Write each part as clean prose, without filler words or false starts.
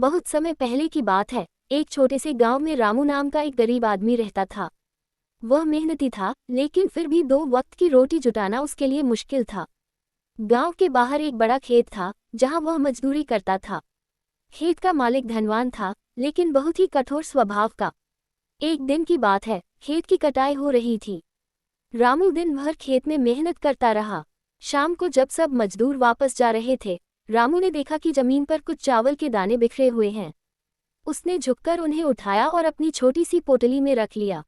बहुत समय पहले की बात है। एक छोटे से गांव में रामू नाम का एक गरीब आदमी रहता था। वह मेहनती था, लेकिन फिर भी 2 वक्त की रोटी जुटाना उसके लिए मुश्किल था। गांव के बाहर एक बड़ा खेत था, जहां वह मजदूरी करता था। खेत का मालिक धनवान था, लेकिन बहुत ही कठोर स्वभाव का। एक दिन की बात है, खेत की कटाई हो रही थी। रामू दिन भर खेत में मेहनत करता रहा। शाम को जब सब मजदूर वापस जा रहे थे, रामू ने देखा कि जमीन पर कुछ चावल के दाने बिखरे हुए हैं। उसने झुककर उन्हें उठाया और अपनी छोटी सी पोटली में रख लिया।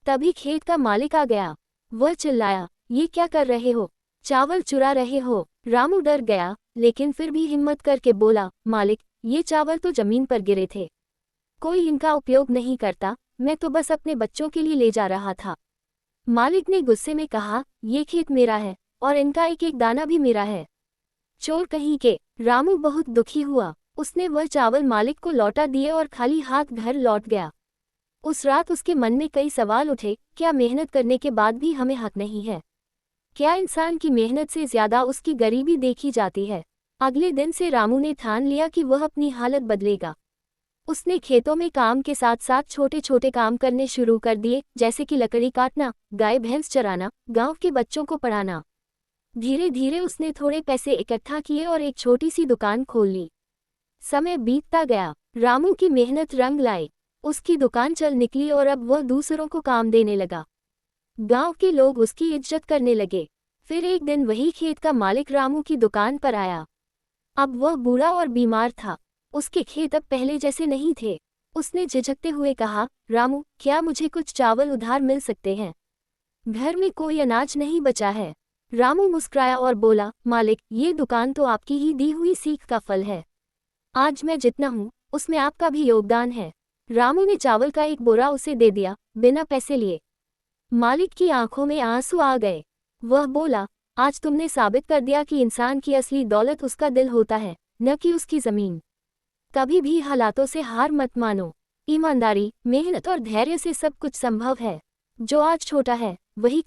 तभी खेत का मालिक आ गया। वह चिल्लाया, ये क्या कर रहे हो? चावल चुरा रहे हो? रामू डर गया, लेकिन फिर भी हिम्मत करके बोला, मालिक, ये चावल तो जमीन पर गिरे थे। कोई इनका उपयोग नहीं करता, मैं तो बस अपने बच्चों के लिए ले जा रहा था। मालिक ने गुस्से में कहा, ये खेत मेरा है और इनका एक एक दाना भी मेरा है। चोर कहीं के। रामू बहुत दुखी हुआ। उसने वह चावल मालिक को लौटा दिए और खाली हाथ घर लौट गया। उस रात उसके मन में कई सवाल उठे। क्या मेहनत करने के बाद भी हमें हक नहीं है? क्या इंसान की मेहनत से ज्यादा उसकी गरीबी देखी जाती है? अगले दिन से रामू ने ठान लिया कि वह अपनी हालत बदलेगा। उसने खेतों में काम के साथ साथ छोटे छोटे काम करने शुरू कर दिए, जैसे कि लकड़ी काटना, गाय भैंस चराना, गांव के बच्चों को पढ़ाना। धीरे धीरे उसने थोड़े पैसे इकट्ठा किए और एक छोटी सी दुकान खोल ली। समय बीतता गया, रामू की मेहनत रंग लाई। उसकी दुकान चल निकली और अब वह दूसरों को काम देने लगा। गांव के लोग उसकी इज्जत करने लगे। फिर एक दिन वही खेत का मालिक रामू की दुकान पर आया। अब वह बूढ़ा और बीमार था। उसके खेत अब पहले जैसे नहीं थे। उसने झिझकते हुए कहा, रामू, क्या मुझे कुछ चावल उधार मिल सकते हैं? घर में कोई अनाज नहीं बचा है। रामू मुस्कुराया और बोला, मालिक, ये दुकान तो आपकी ही दी हुई सीख का फल है। आज मैं जितना हूँ, उसमें आपका भी योगदान है। रामू ने चावल का एक बोरा उसे दे दिया, बिना पैसे लिए। मालिक की आंखों में आंसू आ गए। वह बोला, आज तुमने साबित कर दिया कि इंसान की असली दौलत उसका दिल होता है, न कि उसकी जमीन। कभी भी हालातों से हार मत मानो। ईमानदारी, मेहनत और धैर्य से सब कुछ संभव है। जो आज छोटा है, वही